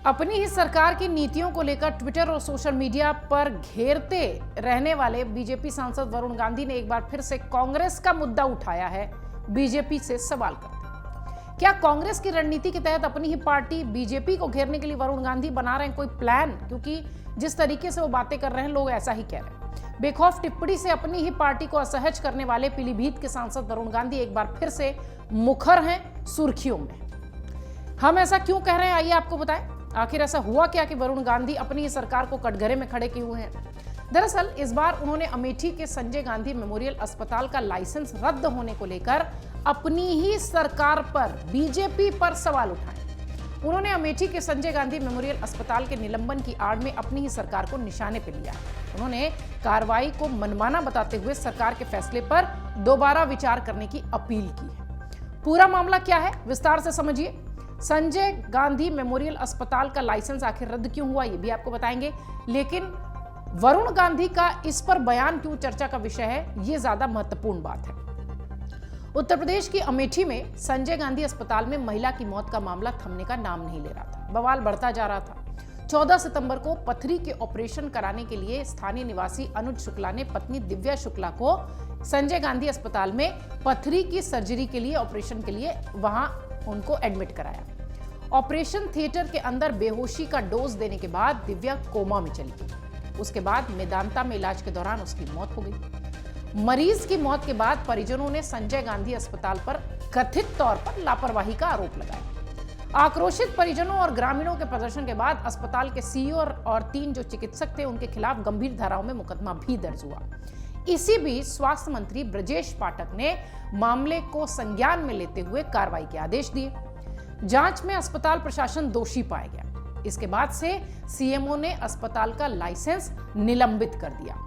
अपनी ही सरकार की नीतियों को लेकर ट्विटर और सोशल मीडिया पर घेरते रहने वाले बीजेपी सांसद वरुण गांधी ने एक बार फिर से कांग्रेस का मुद्दा उठाया है। बीजेपी से सवाल करते हैं, क्या कांग्रेस की रणनीति के तहत अपनी ही पार्टी बीजेपी को घेरने के लिए वरुण गांधी बना रहे हैं कोई प्लान? क्योंकि जिस तरीके से वो बातें कर रहे हैं लोग ऐसा ही कह रहे हैं। बेखौफ टिप्पणी से अपनी ही पार्टी को असहज करने वाले पीलीभीत के सांसद वरुण गांधी एक बार फिर से मुखर हैं सुर्खियों में। हम ऐसा क्यों कह रहे हैं, आइए आपको बताएं। आखिर ऐसा हुआ क्या कि वरुण गांधी अपनी ही सरकार को कटघरे में खड़े किए हुए हैं? दरअसल इस बार उन्होंने अमेठी के संजय गांधी मेमोरियल अस्पताल का लाइसेंस रद्द होने को लेकर अपनी ही सरकार पर, बीजेपी पर सवाल उठाए। उन्होंने अमेठी के संजय गांधी मेमोरियल अस्पताल के निलंबन की आड़ में अपनी ही सरकार को निशाने पर लिया। उन्होंने कार्रवाई को मनमाना बताते हुए सरकार के फैसले पर दोबारा विचार करने की अपील की है। पूरा मामला क्या है, विस्तार से समझिए। संजय गांधी मेमोरियल अस्पताल का लाइसेंस आखिर रद्द क्यों हुआ, ये भी आपको बताएंगे। लेकिन वरुण गांधी का इस पर बयान क्यों चर्चा का विषय है, ये ज्यादा महत्वपूर्ण बात है। उत्तर प्रदेश की अमेठी में संजय गांधी अस्पताल में महिला की मौत का मामला थमने का नाम नहीं ले रहा था। बवाल बढ़ता जा रहा था। 14 सितंबर को पथरी के ऑपरेशन कराने के लिए स्थानीय निवासी अनुज शुक्ला ने पत्नी दिव्या शुक्ला को संजय गांधी अस्पताल में पथरी की सर्जरी के लिए, ऑपरेशन के लिए वहां उनको एडमिट कराया। ऑपरेशन थिएटर के अंदर बेहोशी का डोज देने के बाद दिव्या कोमा में चली गई। उसके बाद मेदांता में इलाज के दौरान उसकी मौत हो गई। मरीज की मौत के बाद परिजनों ने संजय गांधी अस्पताल पर कथित तौर पर लापरवाही का आरोप लगाया। आक्रोशित परिजनों और ग्रामीणों के प्रदर्शन के बाद अस्पताल के सीईओ और 3 जो चिकित्सक थे उनके खिलाफ गंभीर धाराओं में मुकदमा भी दर्ज हुआ। इसी बीच स्वास्थ्य मंत्री ब्रजेश पाठक ने मामले को संज्ञान में लेते हुए कार्रवाई के आदेश दिए। जांच में अस्पताल प्रशासन दोषी पाया गया। इसके बाद से सीएमओ ने अस्पताल का लाइसेंस निलंबित कर दिया।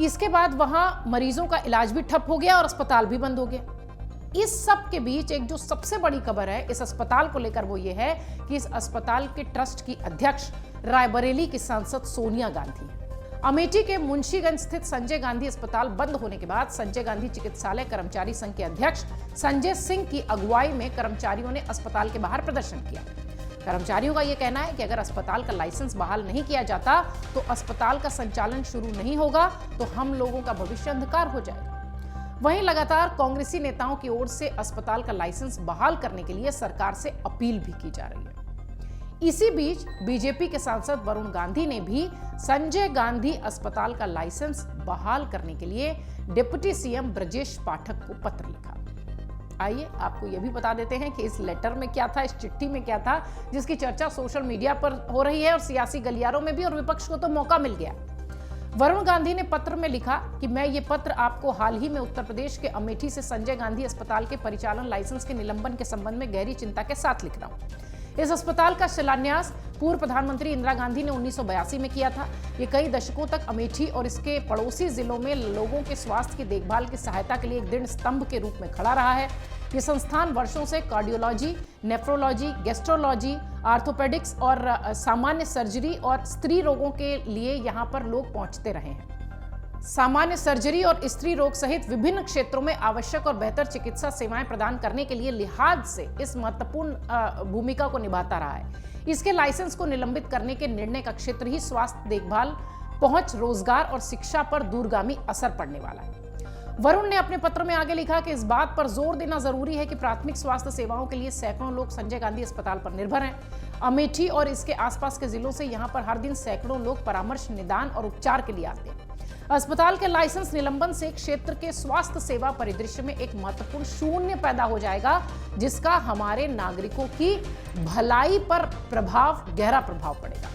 इसके बाद वहां मरीजों का इलाज भी ठप हो गया और अस्पताल भी बंद हो गया। इस सब के बीच एक जो सबसे बड़ी खबर है इस अस्पताल को लेकर वो ये है कि इस अस्पताल के ट्रस्ट की अध्यक्ष रायबरेली की सांसद सोनिया गांधी है। अमेठी के मुंशीगंज स्थित संजय गांधी अस्पताल बंद होने के बाद संजय गांधी चिकित्सालय कर्मचारी संघ के अध्यक्ष संजय सिंह की अगुवाई में कर्मचारियों ने अस्पताल के बाहर प्रदर्शन किया। कर्मचारियों का यह कहना है कि अगर अस्पताल का लाइसेंस बहाल नहीं किया जाता तो अस्पताल का संचालन शुरू नहीं होगा, तो हम लोगों का भविष्य अंधकार हो जाएगा। वहीं लगातार कांग्रेसी नेताओं की ओर से अस्पताल का लाइसेंस बहाल करने के लिए सरकार से अपील भी की जा रही है। इसी बीच बीजेपी के सांसद वरुण गांधी ने भी संजय गांधी अस्पताल का लाइसेंस बहाल करने के लिए डिप्टी सीएम ब्रजेश पाठक को पत्र लिखा। आइए आपको यह भी बता देते हैं कि इस लेटर में क्या था, इस चिट्ठी में क्या था, जिसकी चर्चा सोशल मीडिया पर हो रही है और सियासी गलियारों में भी, और विपक्ष को तो मौका मिल गया। वरुण गांधी ने पत्र में लिखा कि मैं ये पत्र आपको हाल ही में उत्तर प्रदेश के अमेठी से संजय गांधी अस्पताल के परिचालन लाइसेंस के निलंबन के संबंध में गहरी चिंता के साथ लिख रहा हूं। इस अस्पताल का शिलान्यास पूर्व प्रधानमंत्री इंदिरा गांधी ने 1982 में किया था। ये कई दशकों तक अमेठी और इसके पड़ोसी जिलों में लोगों के स्वास्थ्य की देखभाल की सहायता के लिए एक दृढ़ स्तंभ के रूप में खड़ा रहा है। ये संस्थान वर्षों से कार्डियोलॉजी, नेफ्रोलॉजी, गैस्ट्रोलॉजी, आर्थोपेडिक्स और सामान्य सर्जरी और स्त्री रोगों के लिए यहाँ पर लोग पहुंचते रहे हैं। सामान्य सर्जरी और स्त्री रोग सहित विभिन्न क्षेत्रों में आवश्यक और बेहतर चिकित्सा सेवाएं प्रदान करने के लिए लिहाज से इस महत्वपूर्ण भूमिका को निभाता रहा है। इसके लाइसेंस को निलंबित करने के निर्णय का क्षेत्र ही स्वास्थ्य देखभाल, पहुंच, रोजगार और शिक्षा पर दूरगामी असर पड़ने वाला है। वरुण ने अपने पत्र में आगे लिखा कि इस बात पर जोर देना जरूरी है कि प्राथमिक स्वास्थ्य सेवाओं के लिए सैकड़ों लोग संजय गांधी अस्पताल पर निर्भर हैं। अमेठी और इसके आसपास के जिलों से यहाँ पर हर दिन सैकड़ों लोग परामर्श, निदान और उपचार के लिए आते हैं। अस्पताल के लाइसेंस निलंबन से क्षेत्र के स्वास्थ्य सेवा परिदृश्य में एक महत्वपूर्ण शून्य पैदा हो जाएगा, जिसका हमारे नागरिकों की भलाई पर गहरा प्रभाव पड़ेगा।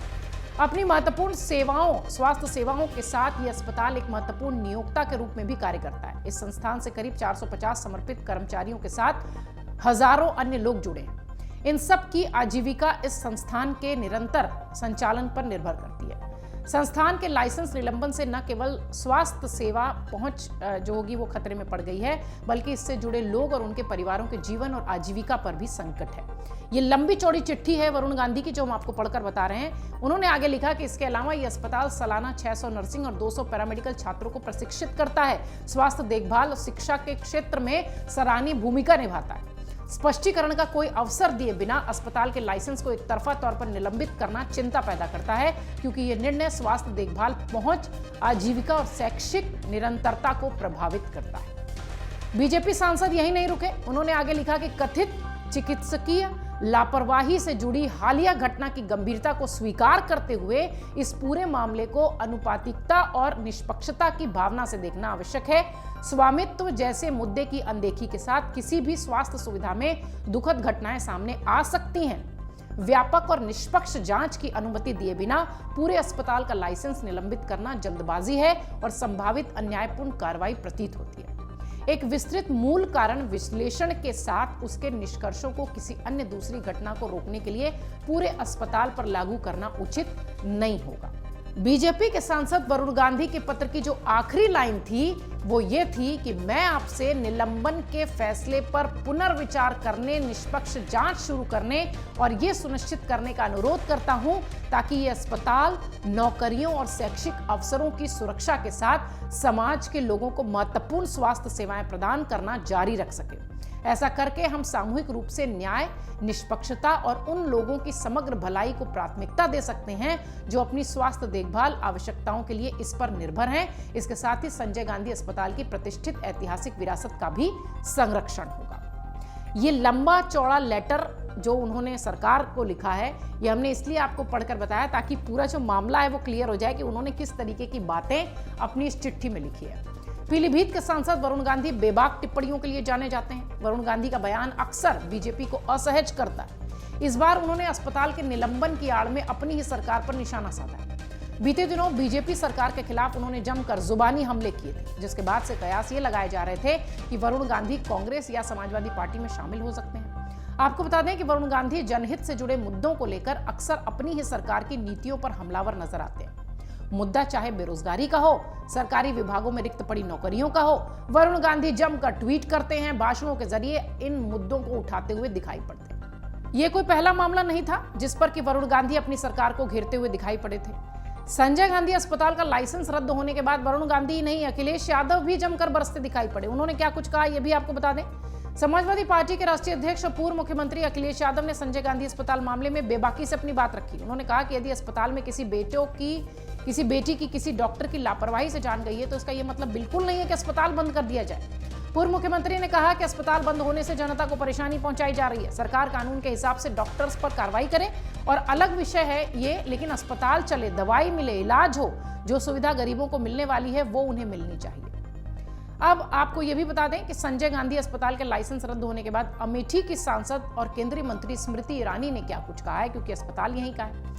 अपनी महत्वपूर्ण सेवाओं, स्वास्थ्य सेवाओं के साथ ये अस्पताल एक महत्वपूर्ण नियोक्ता के रूप में भी कार्य करता है। इस संस्थान से करीब 450 समर्पित कर्मचारियों के साथ हजारों अन्य लोग जुड़े हैं। इन सब की आजीविका इस संस्थान के निरंतर संचालन पर निर्भर करती है। संस्थान के लाइसेंस निलंबन से न केवल स्वास्थ्य सेवा पहुंच जो होगी वो खतरे में पड़ गई है, बल्कि इससे जुड़े लोग और उनके परिवारों के जीवन और आजीविका पर भी संकट है। ये लंबी चौड़ी चिट्ठी है वरुण गांधी की, जो हम आपको पढ़कर बता रहे हैं। उन्होंने आगे लिखा कि इसके अलावा ये अस्पताल सालाना 600 नर्सिंग और 200 पैरामेडिकल छात्रों को प्रशिक्षित करता है। स्वास्थ्य देखभाल और शिक्षा के क्षेत्र में सराहनीय भूमिका निभाता है। स्पष्टीकरण का कोई अवसर दिए बिना अस्पताल के लाइसेंस को एक तरफा तौर पर निलंबित करना चिंता पैदा करता है, क्योंकि यह निर्णय स्वास्थ्य देखभाल पहुंच, आजीविका और शैक्षिक निरंतरता को प्रभावित करता है। बीजेपी सांसद यही नहीं रुके, उन्होंने आगे लिखा कि कथित चिकित्सकीय लापरवाही से जुड़ी हालिया घटना की गंभीरता को स्वीकार करते हुए इस पूरे मामले को अनुपातिकता और निष्पक्षता की भावना से देखना आवश्यक है। स्वामित्व जैसे मुद्दे की अनदेखी के साथ किसी भी स्वास्थ्य सुविधा में दुखद घटनाएं सामने आ सकती हैं। व्यापक और निष्पक्ष जांच की अनुमति दिए बिना पूरे अस्पताल का लाइसेंस निलंबित करना जल्दबाजी है और संभावित अन्यायपूर्ण कार्रवाई प्रतीत होती है। एक विस्तृत मूल कारण विश्लेषण के साथ उसके निष्कर्षों को किसी अन्य दूसरी घटना को रोकने के लिए पूरे अस्पताल पर लागू करना उचित नहीं होगा। बीजेपी के सांसद वरुण गांधी के पत्र की जो आखिरी लाइन थी वो ये थी कि मैं आपसे निलंबन के फैसले पर पुनर्विचार करने, निष्पक्ष जांच शुरू करने और ये सुनिश्चित करने का अनुरोध करता हूं ताकि ये अस्पताल नौकरियों और शैक्षिक अवसरों की सुरक्षा के साथ समाज के लोगों को महत्वपूर्ण स्वास्थ्य सेवाएं प्रदान करना जारी रख सके। ऐसा करके हम सामूहिक रूप से न्याय, निष्पक्षता और उन लोगों की समग्र भलाई को प्राथमिकता दे सकते हैं जो अपनी स्वास्थ्य देखभाल आवश्यकताओं के लिए इस पर निर्भर हैं। इसके साथ ही संजय गांधी अस्पताल की प्रतिष्ठित ऐतिहासिक विरासत का भी संरक्षण होगा। ये लंबा चौड़ा लेटर जो उन्होंने सरकार को लिखा है, ये हमने इसलिए आपको पढ़कर बताया ताकि पूरा जो मामला है वो क्लियर हो जाए कि उन्होंने किस तरीके की बातें अपनी इस चिट्ठी में लिखी है। पीलीभीत के सांसद वरुण गांधी बेबाक टिप्पणियों के लिए जाने जाते हैं। वरुण गांधी का बयान अक्सर बीजेपी को असहज करता है। इस बार उन्होंने अस्पताल के निलंबन की आड़ में अपनी ही सरकार पर निशाना साधा है। बीते दिनों बीजेपी सरकार के खिलाफ उन्होंने जमकर जुबानी हमले किए थे, जिसके बाद से कयास ये लगाए जा रहे थे कि वरुण गांधी कांग्रेस या समाजवादी पार्टी में शामिल हो सकते हैं। आपको बता दें कि वरुण गांधी जनहित से जुड़े मुद्दों को लेकर अक्सर अपनी ही सरकार की नीतियों पर हमलावर नजर आते हैं। मुद्दा चाहे बेरोजगारी का हो, सरकारी विभागों में रिक्त पड़ी नौकरियों का हो, वरुण गांधी जमकर ट्वीट करते हैं, भाषणों के जरिए इन मुद्दों को उठाते हुए दिखाई पड़ते हैं। यह कोई पहला मामला नहीं था जिस पर कि वरुण गांधी अपनी सरकार को घेरते हुए दिखाई पड़े थे। संजय गांधी अस्पताल का लाइसेंस रद्द होने के बाद वरुण गांधी ही नहीं, अखिलेश यादव भी जमकर बरसते दिखाई पड़े। उन्होंने क्या कुछ कहा, यह भी आपको बता दें। समाजवादी पार्टी के राष्ट्रीय अध्यक्ष और पूर्व मुख्यमंत्री अखिलेश यादव ने संजय गांधी अस्पताल मामले में बेबाकी से अपनी बात रखी। उन्होंने कहा कि यदि अस्पताल में किसी बेटी की किसी डॉक्टर की लापरवाही से जान गई है तो इसका यह मतलब बिल्कुल नहीं है कि अस्पताल बंद कर दिया जाए। पूर्व मुख्यमंत्री ने कहा कि अस्पताल बंद होने से जनता को परेशानी पहुंचाई जा रही है। सरकार कानून के हिसाब से डॉक्टर्स पर कार्रवाई करे और अलग विषय है ये, लेकिन अस्पताल चले, दवाई मिले, इलाज हो, जो सुविधा गरीबों को मिलने वाली है वो उन्हें मिलनी चाहिए। अब आपको यह भी बता दें कि संजय गांधी अस्पताल के लाइसेंस रद्द होने के बाद अमेठी की सांसद और केंद्रीय मंत्री स्मृति ईरानी ने क्या कुछ कहा है, क्योंकि अस्पताल यहीं का है।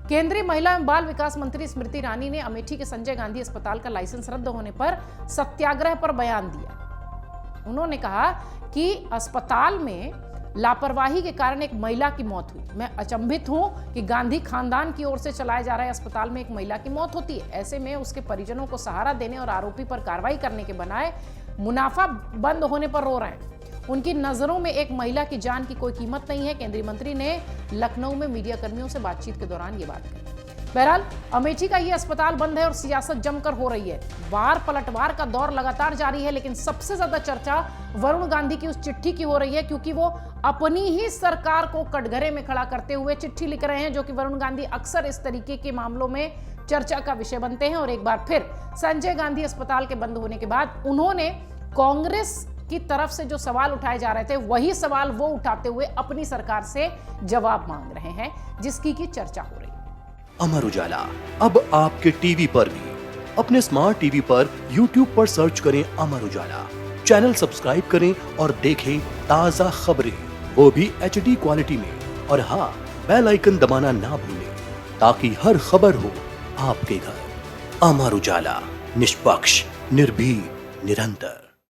केंद्रीय महिला एवं बाल विकास मंत्री स्मृति ईरानी ने अमेठी के संजय गांधी अस्पताल का लाइसेंस रद्द होने पर सत्याग्रह पर बयान दिया। उन्होंने कहा कि अस्पताल में लापरवाही के कारण एक महिला की मौत हुई। मैं अचंभित हूं कि गांधी खानदान की ओर से चलाए जा रहे अस्पताल में एक महिला की मौत होती है। ऐसे में उसके परिजनों को सहारा देने और आरोपी पर कार्रवाई करने के बनाए मुनाफा बंद होने पर रो रहे हैं। उनकी नजरों में एक महिला की जान की कोई कीमत नहीं है। केंद्रीय मंत्री ने लखनऊ में मीडिया कर्मियों से बातचीत के दौरान ये बात कही। बहरहाल अमेठी का ये अस्पताल बंद है और सियासत जमकर हो रही है। वार पलटवार का दौर लगातार जारी है, लेकिन सबसे ज्यादा चर्चा वरुण गांधी की उस चिट्ठी की हो रही है, क्योंकि वो अपनी ही सरकार को कटघरे में खड़ा करते हुए चिट्ठी लिख रहे हैं, जो कि वरुण गांधी अक्सर इस तरीके के मामलों में चर्चा का विषय बनते हैं। और एक बार फिर संजय गांधी अस्पताल के बंद होने के बाद उन्होंने कांग्रेस की तरफ से जो सवाल उठाए जा रहे थे वही सवाल वो उठाते हुए अपनी सरकार से जवाब मांग रहे हैं, जिसकी की चर्चा हो रही है। अमर उजाला अब आपके टीवी पर भी। अपने स्मार्ट टीवी पर YouTube पर सर्च करें अमर उजाला, चैनल सब्सक्राइब करें और देखें ताजा खबरें, वो भी HD क्वालिटी में। और हाँ, बेल आइकन दबाना ना भूलें ताकि हर खबर हो आपके घर। अमर उजाला, निष्पक्ष, निर्भीक, निरंतर।